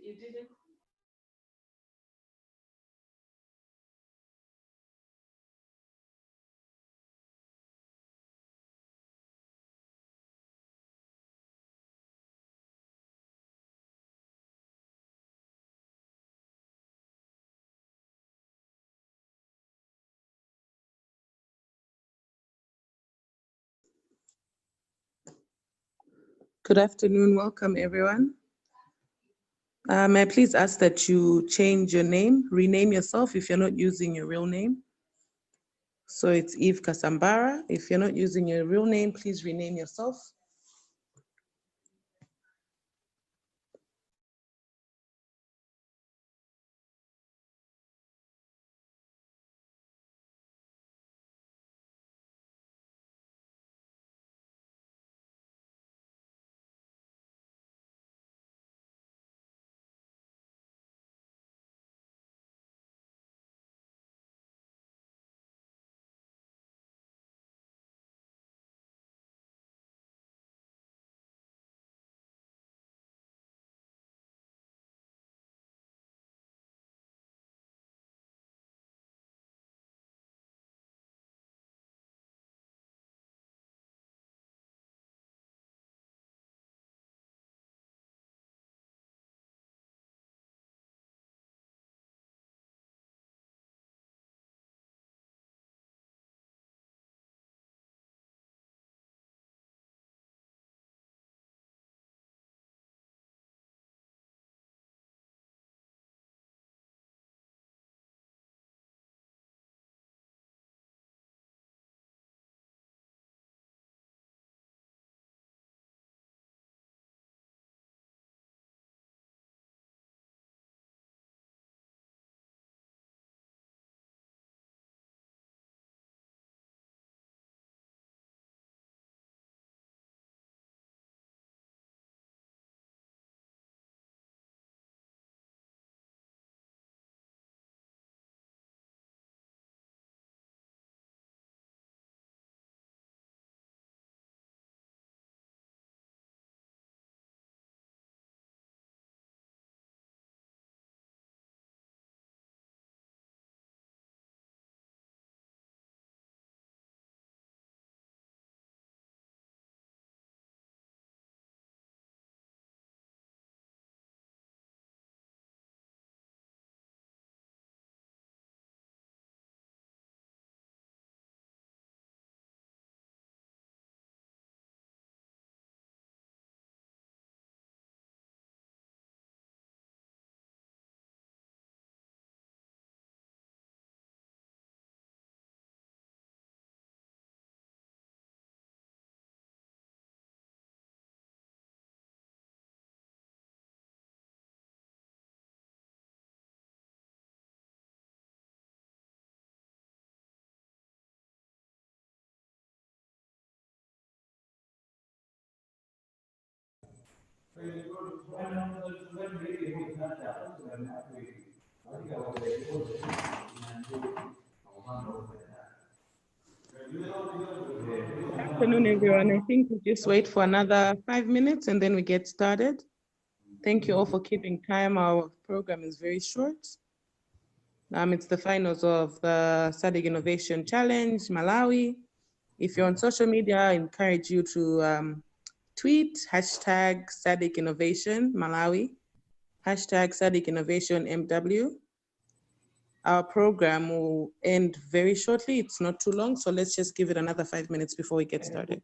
You didn't? Good afternoon, welcome everyone. May I please ask that you change your name, rename yourself if you're not using your real name. So it's Eve Kasambara. If you're not using your real name, please rename yourself. Good afternoon, everyone. I think we just wait for another 5 minutes and then we get started. Thank you all for keeping time. Our program is very short. It's the finals of the SADC Innovation Challenge, Malawi. If you're on social media, I encourage you to tweet hashtag SADC Innovation Malawi, hashtag SADC Innovation MW. Our program will end very shortly. It's not too long, so let's just give it another 5 minutes before we get started.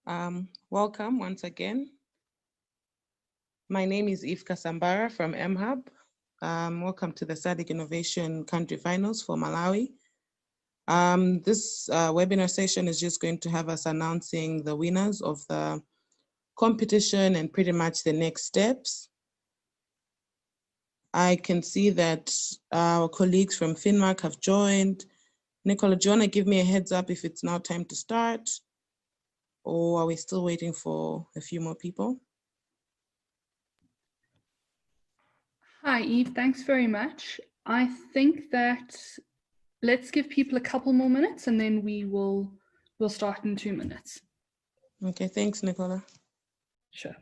Welcome once again. My name is Eve Kasambara from mHub. Welcome to the SADC Innovation Country Finals for Malawi. This webinar session is just going to have us announcing the winners of the competition and pretty much the next steps. I can see that our colleagues from Finmark have joined. Nicola, do you want to give me a heads up if it's now time to start? Or are we still waiting for a few more people? Hi, Eve, thanks very much. I think that let's give people a couple more minutes and then we'll start in 2 minutes. Okay, thanks, Nicola. Sure.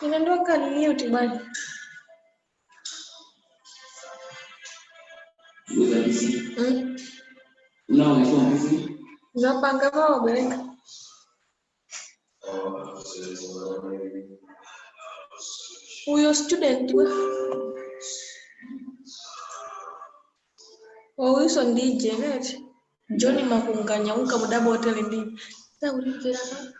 Inaondoka mute bwana. Unapanga mambo bwana. Huyo student huyo DJ net. Johnny makunganya uka mudabo hotel ndi. Sasa ulikira hapa.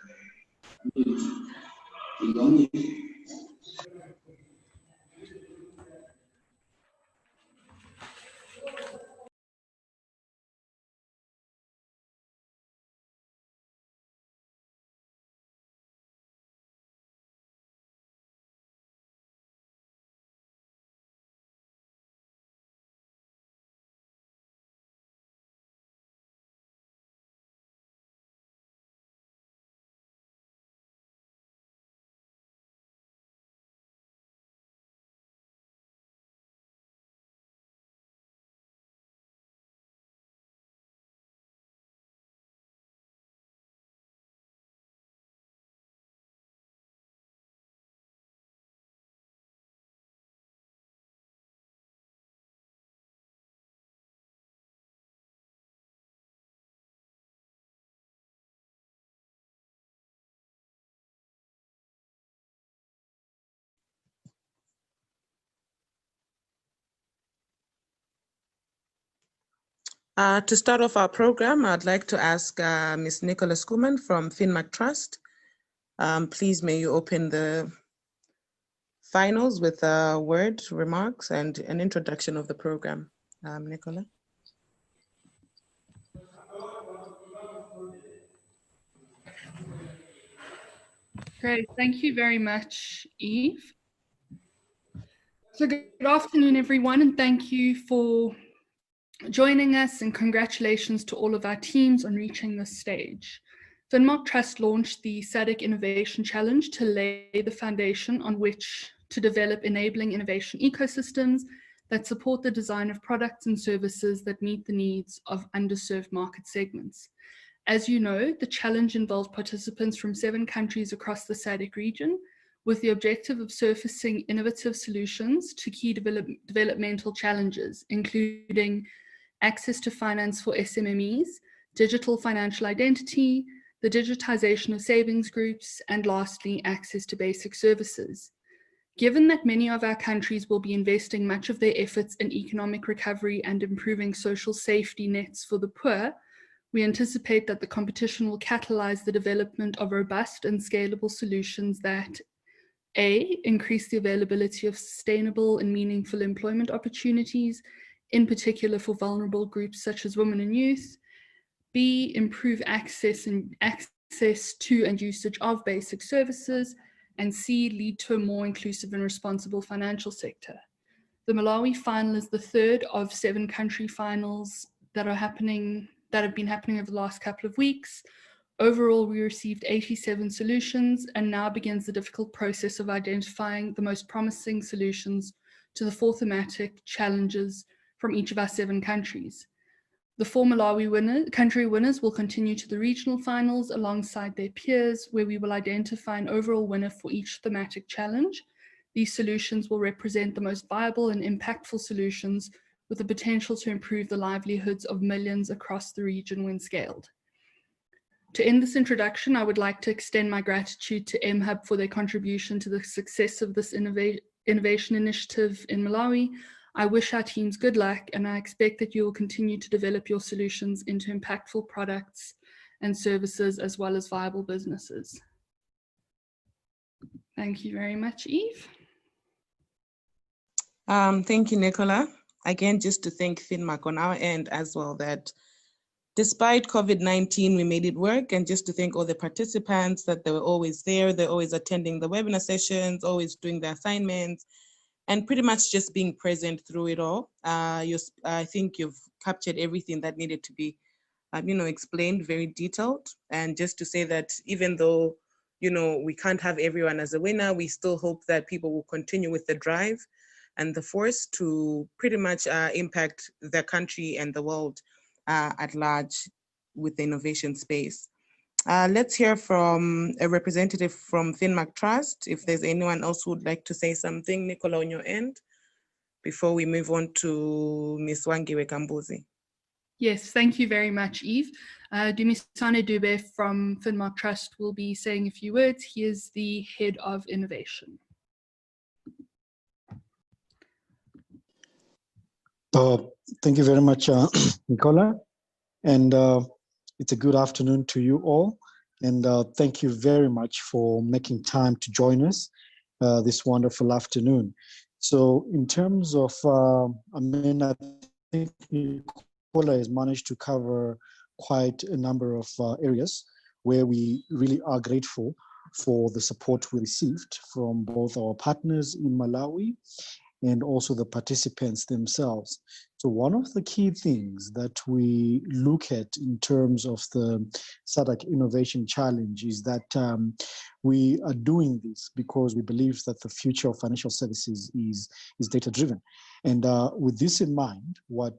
To start off our program, I'd like to ask Ms. Nicola Skuman from Finmark Trust. Please, may you open the finals with a word, remarks, and an introduction of the program. Nicola. Great, thank you very much, Eve. So good afternoon, everyone, and thank you for joining us, and congratulations to all of our teams on reaching this stage. Finmark Trust launched the SADC Innovation Challenge to lay the foundation on which to develop enabling innovation ecosystems that support the design of products and services that meet the needs of underserved market segments. As you know, the challenge involved participants from 7 countries across the SADC region, with the objective of surfacing innovative solutions to key developmental challenges, including access to finance for SMMEs, digital financial identity, the digitization of savings groups, and lastly, access to basic services. Given that many of our countries will be investing much of their efforts in economic recovery and improving social safety nets for the poor, we anticipate that the competition will catalyze the development of robust and scalable solutions that A, increase the availability of sustainable and meaningful employment opportunities, in particular for vulnerable groups such as women and youth. B, improve access to and usage of basic services. And C, lead to a more inclusive and responsible financial sector. The Malawi final is the 3rd of 7 country finals that have been happening over the last couple of weeks. Overall, we received 87 solutions, and now begins the difficult process of identifying the most promising solutions to the 4 thematic challenges from each of our 7 countries. The 4 Malawi country winners will continue to the regional finals alongside their peers, where we will identify an overall winner for each thematic challenge. These solutions will represent the most viable and impactful solutions with the potential to improve the livelihoods of millions across the region when scaled. To end this introduction, I would like to extend my gratitude to mHub for their contribution to the success of this innovation initiative in Malawi. I wish our teams good luck, and I expect that you will continue to develop your solutions into impactful products and services as well as viable businesses. Thank you very much, Eve. Thank you, Nicola. Again, just to thank Finmark on our end as well, that despite COVID-19, we made it work, and just to thank all the participants that they were always there, they're always attending the webinar sessions, always doing the assignments, and pretty much just being present through it all. I think you've captured everything that needed to be explained, very detailed. And just to say that even though, we can't have everyone as a winner, we still hope that people will continue with the drive and the force to pretty much impact the country and the world at large with the innovation space. Let's hear from a representative from Finmark Trust, if there's anyone else who would like to say something. Nicola, on your end, before we move on to Ms. Wangiwe Kambuzi. Yes, thank you very much, Eve. Dumisane Dube from Finmark Trust will be saying a few words. He is the head of innovation. Thank you very much, Nicola. And it's a good afternoon to you all. And thank you very much for making time to join us this wonderful afternoon. So in terms of, I think Nicola has managed to cover quite a number of areas where we really are grateful for the support we received from both our partners in Malawi and also the participants themselves. So one of the key things that we look at in terms of the SADC Innovation Challenge is that we are doing this because we believe that the future of financial services is data-driven. And with this in mind, what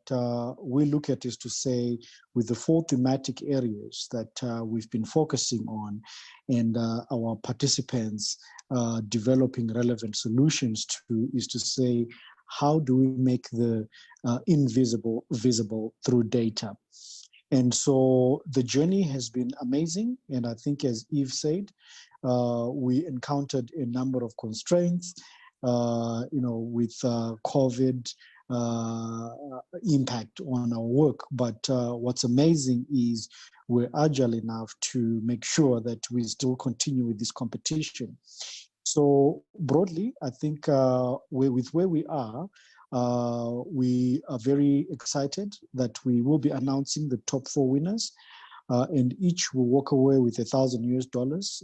we look at is to say, with the 4 thematic areas that we've been focusing on and our participants developing relevant solutions to, is to say, how do we make the invisible visible through data? And so the journey has been amazing. And I think, as Eve said, we encountered a number of constraints, with COVID impact on our work. But what's amazing is we're agile enough to make sure that we still continue with this competition. So broadly, I think with where we are very excited that we will be announcing the top 4 winners, and each will walk away with $1,000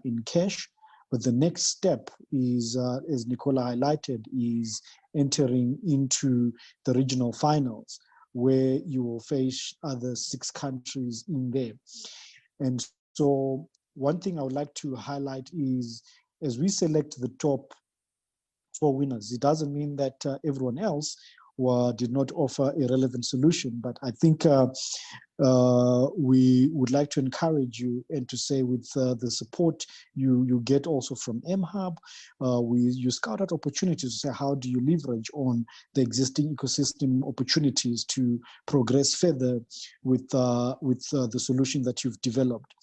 in cash. But the next step is, as Nicola highlighted, is entering into the regional finals, where you will face other 6 countries in there. And so one thing I would like to highlight is, as we select the top 4 winners, it doesn't mean that everyone else did not offer a relevant solution. But I think we would like to encourage you and to say, with the support you get also from mHub, you scout out opportunities to say, how do you leverage on the existing ecosystem opportunities to progress further with the solution that you've developed.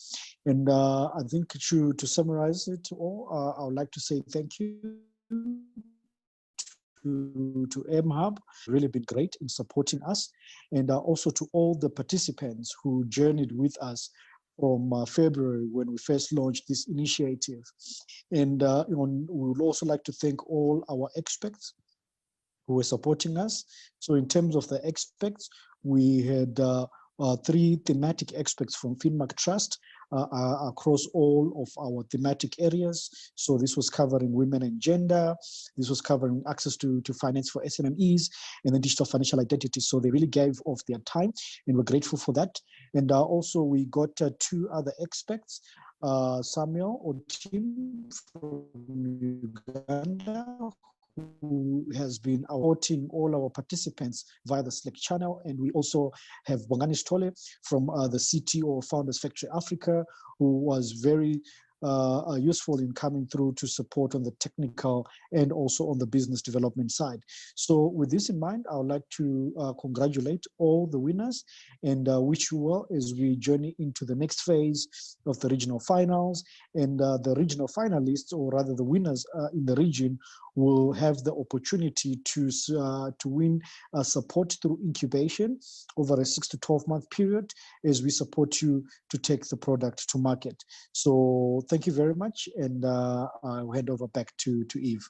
And I think to summarize it all, I would like to say thank you to mHub. Really been great in supporting us, and also to all the participants who journeyed with us from February when we first launched this initiative. And we would also like to thank all our experts who were supporting us. So in terms of the experts, we had 3 thematic experts from Finmark Trust across all of our thematic areas. So this was covering women and gender. This was covering access to finance for SMMEs and then digital financial identity. So they really gave of their time, and we're grateful for that. And also we got 2 other experts, Samuel Otim from Uganda, who has been supporting all our participants via the Slack channel. And we also have Bongani Stole from the CTO of Founders Factory Africa, who was very useful in coming through to support on the technical and also on the business development side. So with this in mind, I would like to congratulate all the winners and wish you well as we journey into the next phase of the regional finals. And the regional finalists, or rather the winners in the region, will have the opportunity to win support through incubation over a 6 to 12 month period as we support you to take the product to market. So thank you very much, and I'll hand over back to Eve.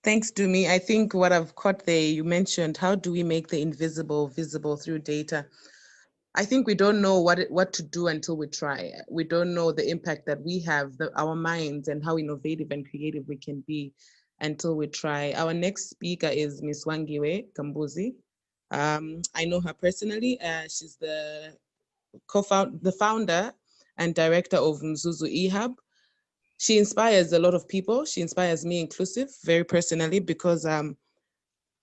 Thanks, Dumi. I think what I've caught there, you mentioned, how do we make the invisible visible through data? I think we don't know what to do until we try. We don't know the impact that we have, our minds, and how innovative and creative we can be until we try. Our next speaker is Ms. Wangiwe Kambuzi. I know her personally. She's the founder and director of Mzuzu eHub. She inspires a lot of people. She inspires me inclusive, very personally, because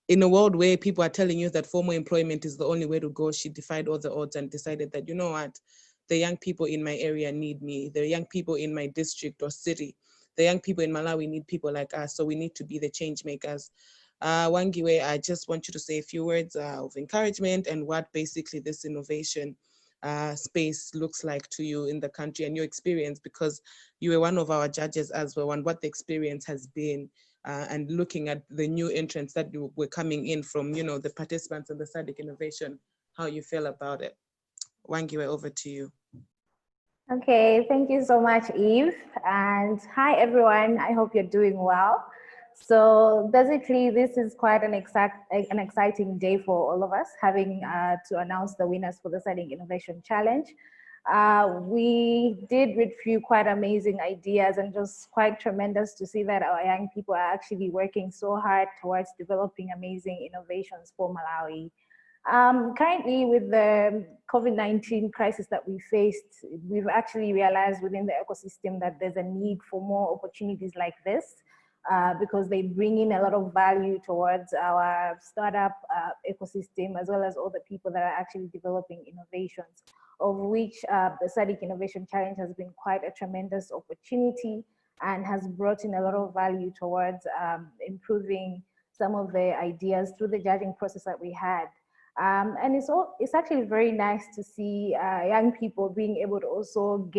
in a world where people are telling you that formal employment is the only way to go, she defied all the odds and decided that, you know what, the young people in my area need me. The young people in my district or city, the young people in Malawi need people like us. So we need to be the change makers. Wangiwe, I just want you to say a few words of encouragement and what basically this innovation space looks like to you in the country and your experience, because you were one of our judges as well, and what the experience has been. And looking at the new entrants that were coming in from, you know, the participants in the SADC Innovation, how you feel about it. Wangiwe, over to you. Okay, thank you so much, Eve. And hi, everyone. I hope you're doing well. So basically, this is quite an exciting day for all of us, having to announce the winners for the SADC Innovation Challenge. We did review quite amazing ideas, and just quite tremendous to see that our young people are actually working so hard towards developing amazing innovations for Malawi. Currently, with the COVID-19 crisis that we faced, we've actually realized within the ecosystem that there's a need for more opportunities like this, because they bring in a lot of value towards our startup ecosystem, as well as all the people that are actually developing innovations, of which the SADC Innovation Challenge has been quite a tremendous opportunity and has brought in a lot of value towards improving some of the ideas through the judging process that we had. And it's actually very nice to see young people being able to also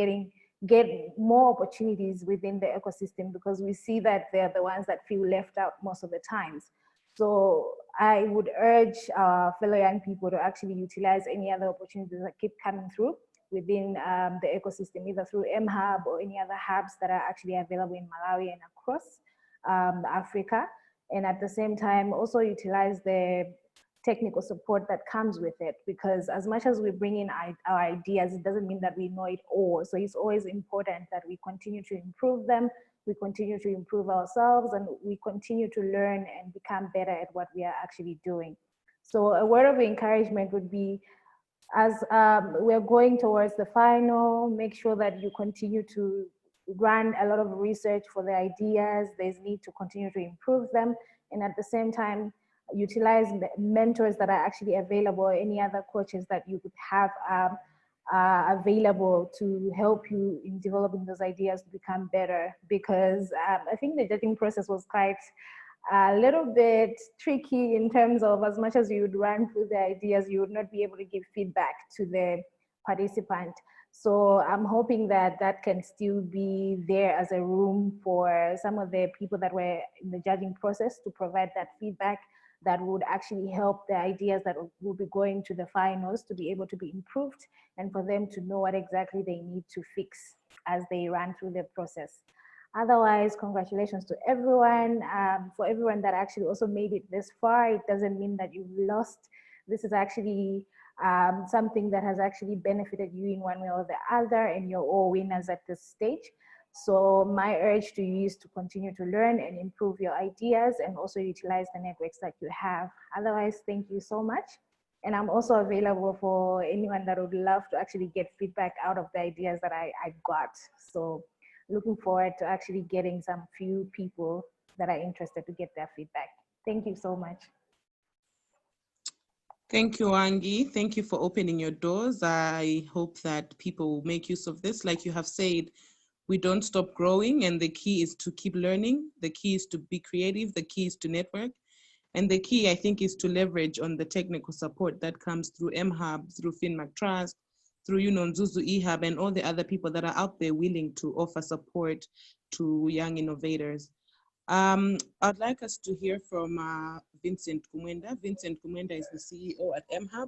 get more opportunities within the ecosystem, because we see that they're the ones that feel left out most of the times. So I would urge our fellow young people to actually utilize any other opportunities that keep coming through within the ecosystem, either through mHub or any other hubs that are actually available in Malawi and across Africa. And at the same time, also utilize the technical support that comes with it, because as much as we bring in our ideas, it doesn't mean that we know it all. So it's always important that we continue to improve them, we continue to improve ourselves, and we continue to learn and become better at what we are actually doing. So a word of encouragement would be, as we're going towards the final, make sure that you continue to run a lot of research for the ideas. There's need to continue to improve them, and at the same time, utilize the mentors that are actually available, any other coaches that you could have available to help you in developing those ideas to become better. Because I think the judging process was quite a little bit tricky in terms of, as much as you would run through the ideas, you would not be able to give feedback to the participant. So I'm hoping that that can still be there as a room for some of the people that were in the judging process to provide that feedback that would actually help the ideas that will be going to the finals to be able to be improved, and for them to know what exactly they need to fix as they run through the process. Otherwise, congratulations to everyone. For everyone that actually also made it this far, it doesn't mean that you've lost. This is actually something that has actually benefited you in one way or the other, and you're all winners at this stage. So my urge to you is to continue to learn and improve your ideas, and also utilize the networks that you have. Otherwise, thank you so much. And I'm also available for anyone that would love to actually get feedback out of the ideas that I got. So looking forward to actually getting some few people that are interested to get their feedback. Thank you so much. Thank you, Angie. Thank you for opening your doors. I hope that people will make use of this. Like you have said, we don't stop growing, and the key is to keep learning. The key is to be creative. The key is to network. And the key, I think, is to leverage on the technical support that comes through mHub, through Finmark Trust, through Nzuzu eHub, and all the other people that are out there willing to offer support to young innovators. I'd like us to hear from Vincent Kumwenda. Vincent Kumwenda is the CEO at mHub.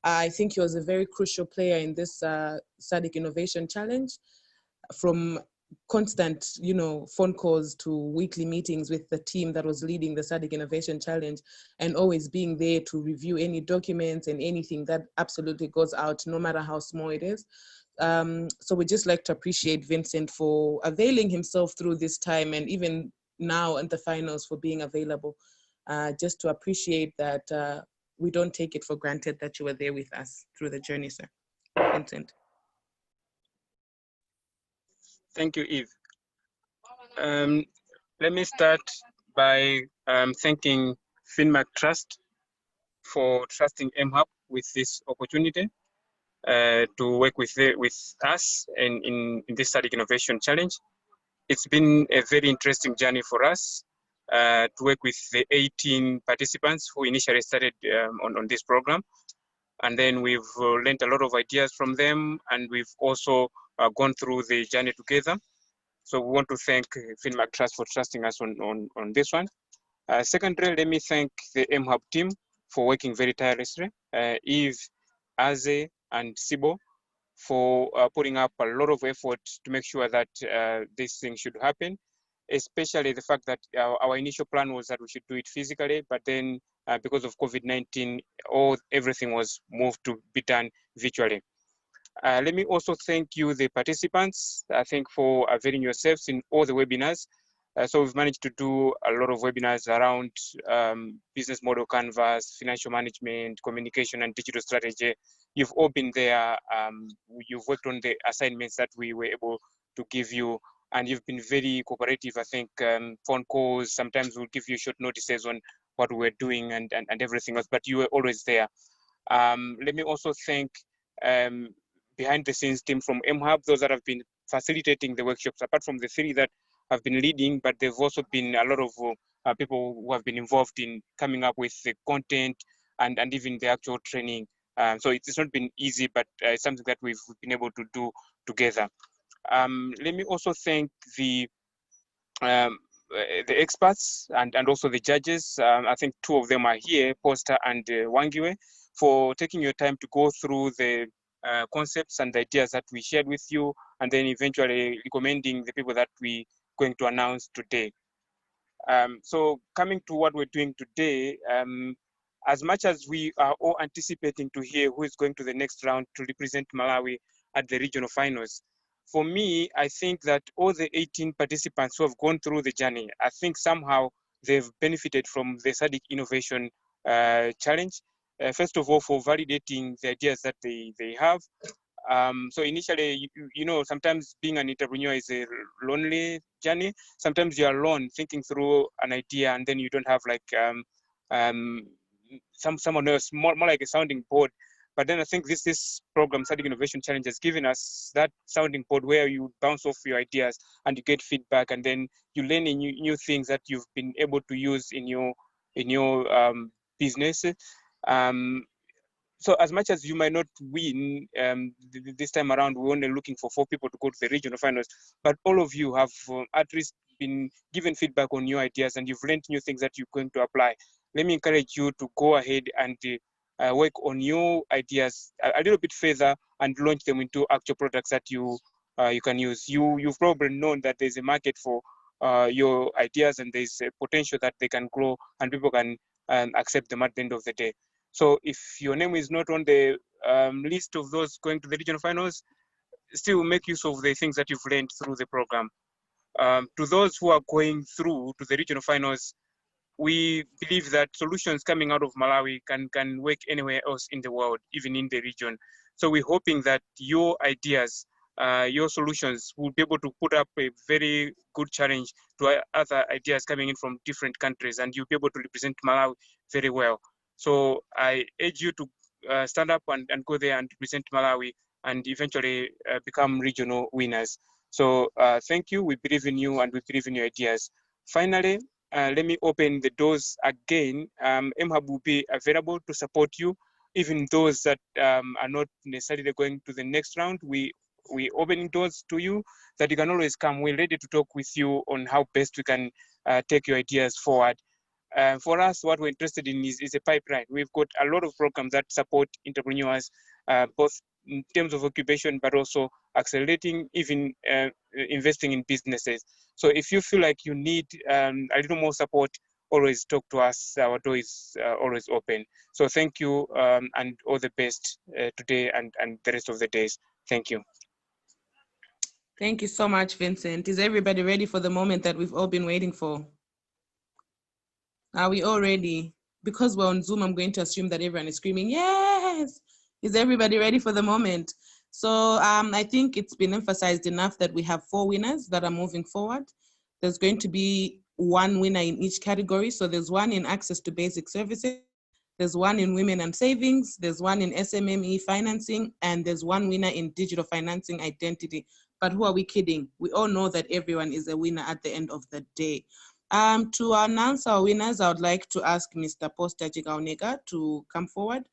I think he was a very crucial player in this SADC Innovation Challenge, from constant, phone calls to weekly meetings with the team that was leading the SADC Innovation Challenge, and always being there to review any documents and anything that absolutely goes out, no matter how small it is. So we'd just like to appreciate Vincent for availing himself through this time, and even now in the finals for being available, just to appreciate that we don't take it for granted that you were there with us through the journey, sir. Vincent. Thank you, Eve. Let me start by thanking Finmark Trust for trusting mHub with this opportunity to work with us in this SADC Innovation Challenge. It's been a very interesting journey for us to work with the 18 participants who initially started on this program. And then we've learned a lot of ideas from them, and we've also gone through the journey together. So we want to thank Finmark Trust for trusting us on this one. Secondly, let me thank the mHub team for working very tirelessly. Eve, Aze, and Sibo for putting up a lot of effort to make sure that this thing should happen, especially the fact that our initial plan was that we should do it physically, but then because of COVID-19, everything was moved to be done virtually. Let me also thank you, the participants, I think, for availing yourselves in all the webinars. So we've managed to do a lot of webinars around business model canvas, financial management, communication, and digital strategy. You've all been there. You've worked on the assignments that we were able to give you, and you've been very cooperative. I think phone calls, sometimes we'll give you short notices on what we're doing and everything else, but you were always there. Let me also thank behind the scenes team from mHub, those that have been facilitating the workshops, apart from the three that have been leading, but there've also been a lot of people who have been involved in coming up with the content and even the actual training. So it's not been easy, but it's something that we've been able to do together. Let me also thank the experts and also the judges. I think two of them are here, Poster and Wangiwe, for taking your time to go through the concepts and ideas that we shared with you, and then eventually recommending the people that we're going to announce today. So coming to what we're doing today, as much as we are all anticipating to hear who is going to the next round to represent Malawi at the regional finals, for me, I think that all the 18 participants who have gone through the journey, I think somehow they've benefited from the SADC Innovation Challenge. First of all, for validating the ideas that they have. So initially, you know, sometimes being an entrepreneur is a lonely journey. Sometimes you're alone thinking through an idea, and then you don't have like someone else, more like a sounding board. But then I think this program, SADC Innovation Challenge, has given us that sounding board where you bounce off your ideas and you get feedback, and then you learn new things that you've been able to use in your business. So as much as you might not win this time around, we're only looking for 4 people to go to the regional finals, but all of you have at least been given feedback on your ideas, and you've learned new things that you're going to apply. Let me encourage you to go ahead and work on your ideas a little bit further and launch them into actual products that you can use. You've probably known that there's a market for your ideas, and there's a potential that they can grow and people can accept them at the end of the day. So if your name is not on the list of those going to the regional finals, still make use of the things that you've learned through the program. To those who are going through to the regional finals, we believe that solutions coming out of Malawi can work anywhere else in the world, even in the region. So we're hoping that your ideas, your solutions will be able to put up a very good challenge to other ideas coming in from different countries, and you'll be able to represent Malawi very well. So I urge you to stand up and go there and represent Malawi and eventually become regional winners. So thank you. We believe in you and we believe in your ideas. Finally, let me open the doors again. mHub will be available to support you, even those that are not necessarily going to the next round. We open doors to you that you can always come. We're ready to talk with you on how best we can take your ideas forward. For us, what we're interested in is a pipeline. We've got a lot of programs that support entrepreneurs, both in terms of occupation, but also accelerating, even investing in businesses. So if you feel like you need a little more support, always talk to us. Our door is always open. So thank you and all the best today and the rest of the days. Thank you. Thank you so much, Vincent. Is everybody ready for the moment that we've all been waiting for? Are we all ready? Because we're on Zoom, I'm going to assume that everyone is screaming, yes! Is everybody ready for the moment? So I think it's been emphasized enough that we have 4 winners that are moving forward. There's going to be 1 winner in each category. So there's 1 in access to basic services, there's 1 in women and savings, there's 1 in SMME financing, and there's 1 winner in digital financing identity. But who are we kidding? We all know that everyone is a winner at the end of the day. To announce our winners, I would like to ask Mr. Posta Chigaonega to come forward.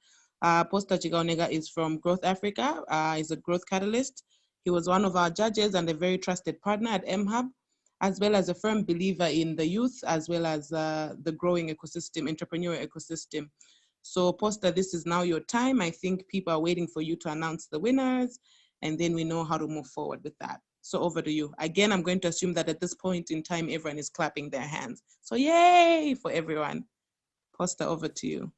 Posta Chigaonega is from Growth Africa. He's a growth catalyst. He was one of our judges and a very trusted partner at mHub, as well as a firm believer in the youth, as well as the growing ecosystem, entrepreneurial ecosystem. So Posta, this is now your time. I think people are waiting for you to announce the winners, and then we know how to move forward with that. So over to you. Again, I'm going to assume that at this point in time, everyone is clapping their hands. So yay for everyone. Posta, over to you.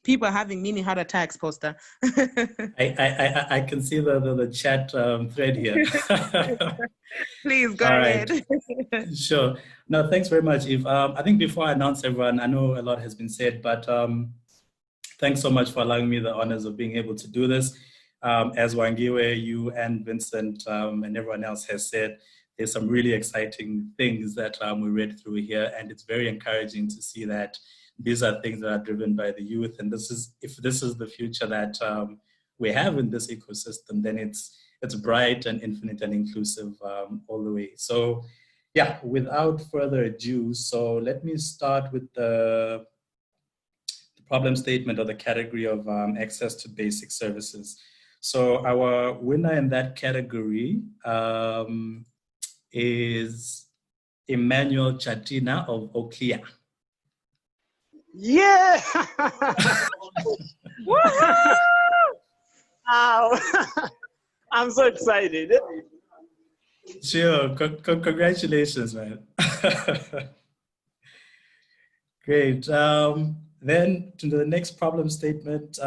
People are having mini heart attacks, Posta. I can see the chat thread here. Please go ahead. Sure. No, thanks very much, Eve. I think before I announce everyone, I know a lot has been said, but thanks so much for allowing me the honors of being able to do this. As Wangiwe, you and Vincent and everyone else has said, there's some really exciting things that we read through here, and it's very encouraging to see that these are things that are driven by the youth, and if this is the future that we have in this ecosystem, then it's bright and infinite and inclusive all the way. So yeah, without further ado, so let me start with the problem statement or the category of access to basic services. So our winner in that category is Emmanuel Chatina of Oclea. Yeah! Wow! I'm so excited. Sure, congratulations, man. Great. Then to the next problem statement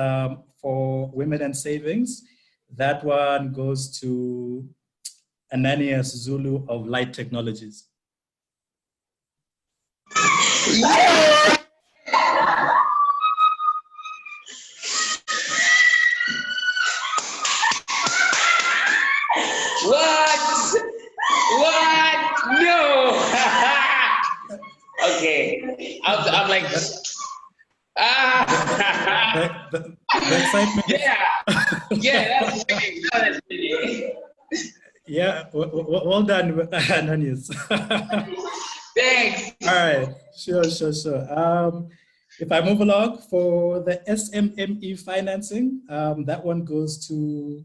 for women and savings. That one goes to Ananias Zulu of Light Technologies. Yeah! What? No! Okay. I'm like, the excitement. Yeah, that's pretty. Yeah, well done, Ananias. Thanks. All right, sure. If I move along for the SMME financing, that one goes to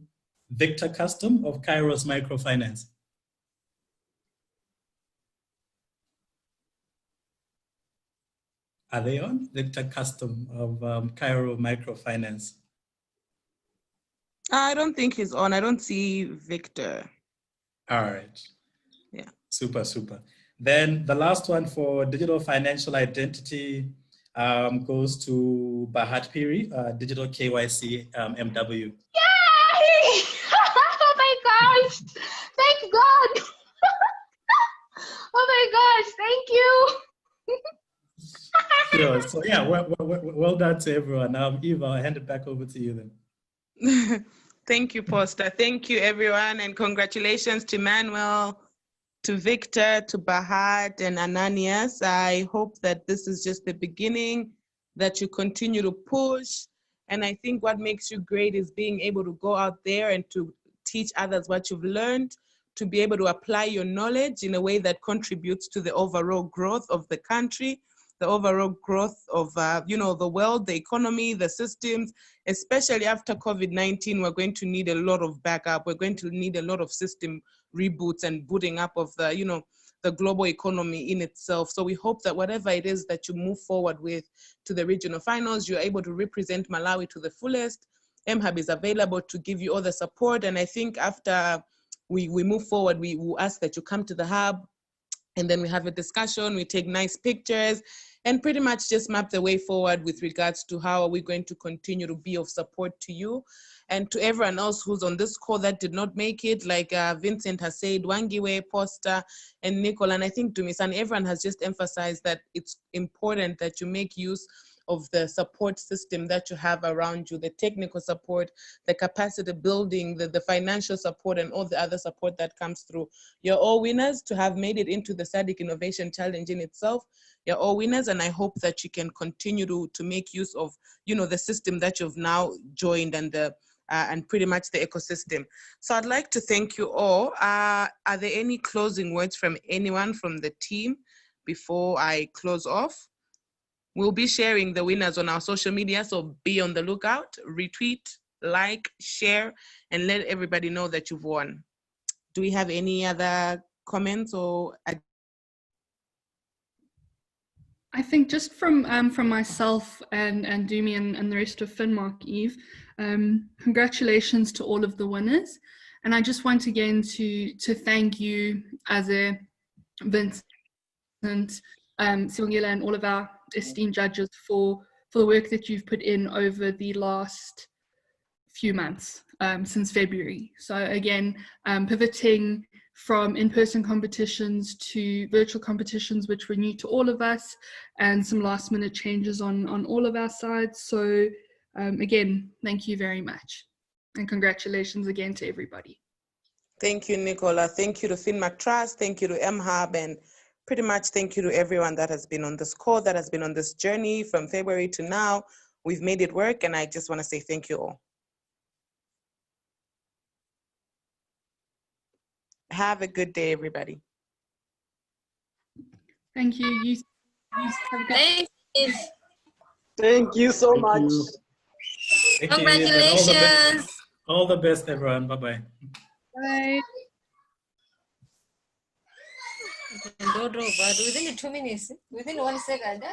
Victor Custom of Kairos Microfinance. Are they on? Victor Custom of Cairo Microfinance. I don't think he's on. I don't see Victor. All right. Yeah. Super. Then the last one for digital financial identity goes to Bahat Piri, Digital KYC MW. Yay! Oh my gosh! Thank God! Oh my gosh! Thank you! Sure. So yeah, well done to everyone. Eva, I'll hand it back over to you then. Thank you, Posta. Thank you, everyone, and congratulations to Manuel, to Victor, to Bahat, and Ananias. I hope that this is just the beginning. that you continue to push. And I think what makes you great is being able to go out there and to teach others what you've learned, to be able to apply your knowledge in a way that contributes to the overall growth of the country, the overall growth of the world, the economy, the systems. Especially after COVID-19, we're going to need a lot of backup. We're going to need a lot of system reboots and booting up of the global economy in itself. So we hope that whatever it is that you move forward with to the regional finals, you're able to represent Malawi to the fullest. mHub is available to give you all the support. And I think after we move forward, we will ask that you come to the hub, and then we have a discussion, we take nice pictures, and pretty much just map the way forward with regards to how are we going to continue to be of support to you. And to everyone else who's on this call that did not make it, like Vincent has said, Wangiwe, Poster, and Nicole, and I think Dumisan, everyone has just emphasized that it's important that you make use of the support system that you have around you, the technical support, the capacity building, the financial support, and all the other support that comes through. You're all winners to have made it into the SADC Innovation Challenge in itself. You're all winners, and I hope that you can continue to make use of, the system that you've now joined and pretty much the ecosystem. So I'd like to thank you all. Are there any closing words from anyone from the team before I close off? We'll be sharing the winners on our social media, so be on the lookout, retweet, like, share, and let everybody know that you've won. Do we have any other comments or? I think just from myself and Dumi and the rest of Finmark, Eve, congratulations to all of the winners. And I just want again to thank you, Aze, Vincent, Siwangila, and all of our esteemed judges for the work that you've put in over the last few months, since February. So again, pivoting from in-person competitions to virtual competitions, which were new to all of us, and some last minute changes on all of our sides. So again, thank you very much. And congratulations again to everybody. Thank you, Nicola. Thank you to Finmark Trust. Thank you to mHub, and pretty much thank you to everyone that has been on this call, that has been on this journey from February to now. We've made it work, and I just want to say thank you all. Have a good day, everybody. Thank you. You have a good day. Thank you so much. Thank Congratulations. You. All the best, everyone. Bye-bye. Bye. Within 2 minutes, within 1 second,